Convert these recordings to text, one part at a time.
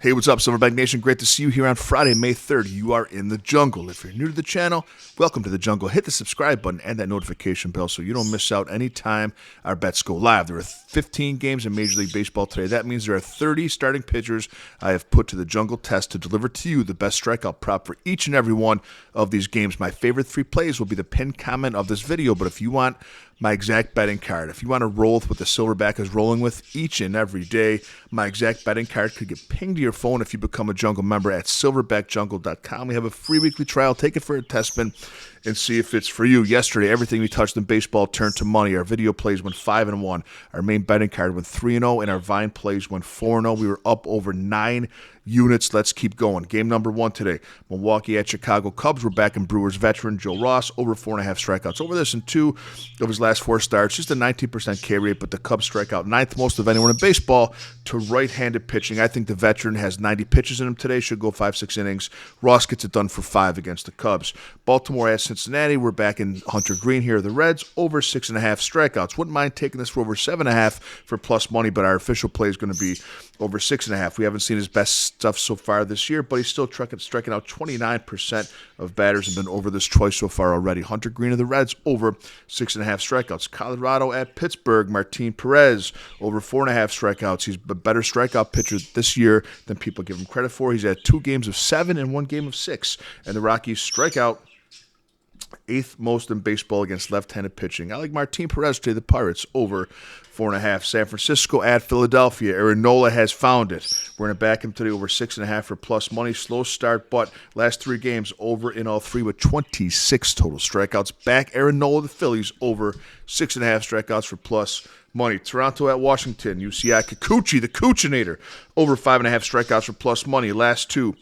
Hey, what's up, Silverback Nation? Great to see you here on Friday, May 3rd. You are in the jungle. If you're new to the channel, welcome to the jungle. Hit the subscribe button and that notification bell so you don't miss out any time our bets go live. There are 15 games in Major League Baseball today. That means there are 30 starting pitchers I have put to the jungle test to deliver to you the best strikeout prop for each and every one of these games. My favorite three plays will be the pinned comment of this video, but if you want my exact betting card, if you want to roll with what the Silverback is rolling with each and every day, my exact betting card could get pinged to your phone if you become a jungle member at silverbackjungle.com. We have a free weekly trial. Take it for a test spin and see if it's for you. Yesterday, everything we touched in baseball turned to money. Our video plays went 5-1. Our main betting card went 3-0, and our Vine plays went 4-0. We were up over 9 units. Let's keep going. Game number 1 today, Milwaukee at Chicago Cubs. We're back in Brewers veteran Joe Ross, over 4.5 strikeouts. Over this in 2 of his last 4 starts, just a 19% K rate, but the Cubs strike out 9th most of anyone in baseball to right-handed pitching. I think the veteran has 90 pitches in him today, should go 5-6 innings. Ross gets it done for 5 against the Cubs. Baltimore at Cincinnati. We're back in Hunter Green here. The Reds, over 6.5 strikeouts. Wouldn't mind taking this for over 7.5 for plus money, but our official play is going to be over 6.5. We haven't seen his best stuff so far this year, but he's still striking out 29% of batters and been over this twice so far already. Hunter Green of the Reds, over 6.5 strikeouts. Colorado at Pittsburgh. Martin Perez, over 4.5 strikeouts. He's a better strikeout pitcher this year than people give him credit for. He's had 2 games of 7 and 1 game of 6. And the Rockies strike out 8th most in baseball against left-handed pitching. I like Martin Perez today, the Pirates, over 4.5. San Francisco at Philadelphia. Aaron Nola has found it. We're going to back him today over 6.5 for plus money. Slow start, but last 3 games over in all 3 with 26 total strikeouts. Back Aaron Nola, the Phillies, over 6.5 strikeouts for plus money. Toronto at Washington. UCI Kikuchi, the Kuchinator, over 5.5 strikeouts for plus money. Last 2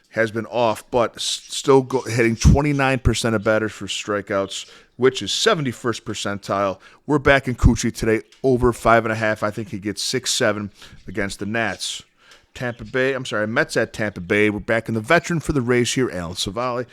has been off, but still hitting 29% of batters for strikeouts, which is 71st percentile. We're back in Coochie today, over 5.5. I think he gets 6-7 against the Nats. Mets at Tampa Bay. We're back in the veteran for the Rays here, Aaron Civale.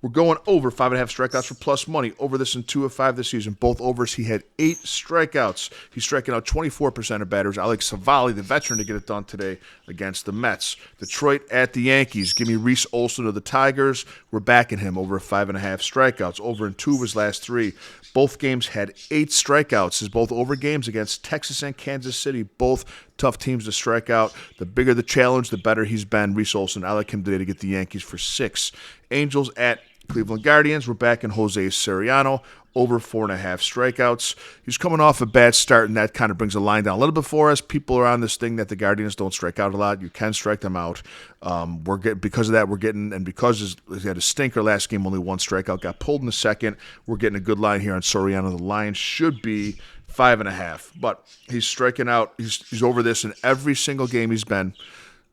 We're going over 5.5 strikeouts for plus money. Over this in 2 of 5 this season. Both overs, he had 8 strikeouts. He's striking out 24% of batters. I like Civale, the veteran, to get it done today against the Mets. Detroit at the Yankees. Give me Reese Olson of the Tigers. We're backing him over 5.5 strikeouts. Over in 2 of his last 3. Both games had 8 strikeouts. His both over games against Texas and Kansas City. Both tough teams to strike out. The bigger the challenge, the better he's been. Reese Olson, I like him today to get the Yankees for 6. Angels at Cleveland Guardians. We're back in Jose Soriano, over 4.5 strikeouts. He's coming off a bad start, and that kind of brings the line down a little bit for us. People are on this thing that the Guardians don't strike out a lot. You can strike them out. Because of that, because he had a stinker last game, only 1 strikeout, got pulled in the second. We're getting a good line here on Soriano. The line should be 5.5, but he's striking out. He's over this in every single game he's been,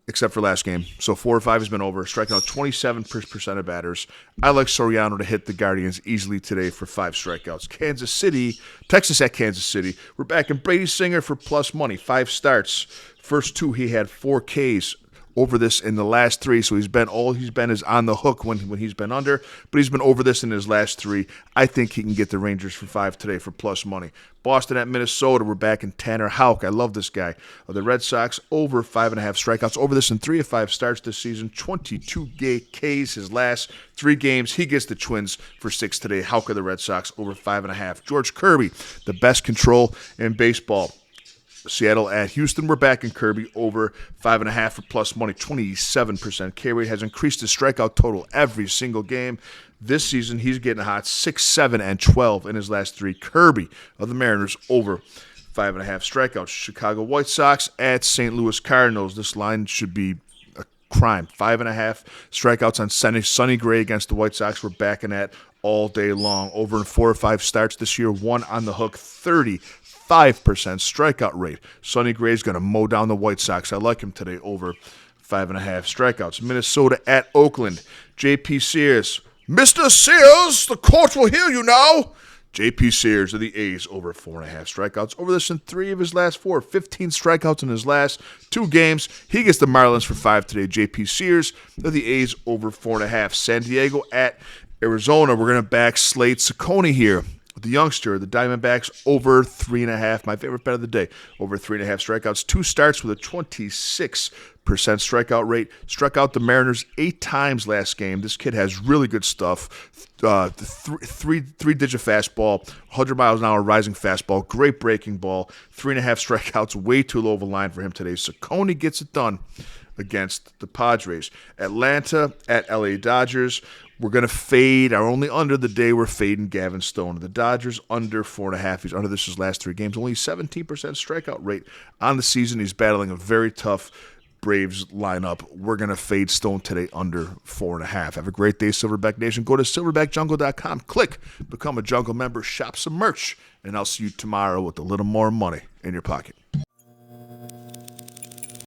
except for last game. So 4 or 5 has been over, striking out 27% of batters. I like Soriano to hit the Guardians easily today for 5 strikeouts. Texas at Kansas City. We're back in Brady Singer for plus money. 5 starts. First 2, he had 4 Ks. Over this in the last 3, so all he's been is on the hook when he's been under, but he's been over this in his last 3. I think he can get the Rangers for 5 today for plus money. Boston at Minnesota. We're back in Tanner Houck. I love this guy. The Red Sox, over 5.5 strikeouts. Over this in 3 of 5 starts this season. 22 Ks his last 3 games. He gets the Twins for 6 today. Houck of the Red Sox, over 5.5. George Kirby, the best control in baseball. Seattle at Houston. We're back in Kirby, over 5.5 for plus money. 27% K rate, has increased his strikeout total every single game. This season, he's getting hot, 6, 7, and 12 in his last 3. Kirby of the Mariners, over 5.5 strikeouts. Chicago White Sox at St. Louis Cardinals. This line should be a crime. 5.5 strikeouts on Sonny Gray against the White Sox. We're backing that all day long. Over in 4 or 5 starts this year, 1 on the hook, 35% strikeout rate. Sonny Gray's going to mow down the White Sox. I like him today, over 5.5 strikeouts. Minnesota at Oakland. J.P. Sears. Mr. Sears, the court will hear you now. J.P. Sears of the A's, over 4.5 strikeouts. Over this in 3 of his last 4. 15 strikeouts in his last 2 games. He gets the Marlins for 5 today. J.P. Sears of the A's, over 4.5. San Diego at Arizona. We're going to back Slade Cecconi here. The youngster, the Diamondbacks, over 3.5. My favorite bet of the day, over 3.5 strikeouts. 2 starts with a 26% strikeout rate. Struck out the Mariners 8 times last game. This kid has really good stuff. Three-digit fastball, 100 miles an hour rising fastball, great breaking ball. 3.5 strikeouts, way too low of a line for him today. Saccone gets it done against the Padres. Atlanta at LA Dodgers. We're going to fade. Our only under the day, we're fading Gavin Stone. The Dodgers under 4.5. He's under this his last 3 games. Only 17% strikeout rate on the season. He's battling a very tough Braves lineup. We're going to fade Stone today under 4.5. Have a great day, Silverback Nation. Go to silverbackjungle.com. Click Become a Jungle member. Shop some merch. And I'll see you tomorrow with a little more money in your pocket.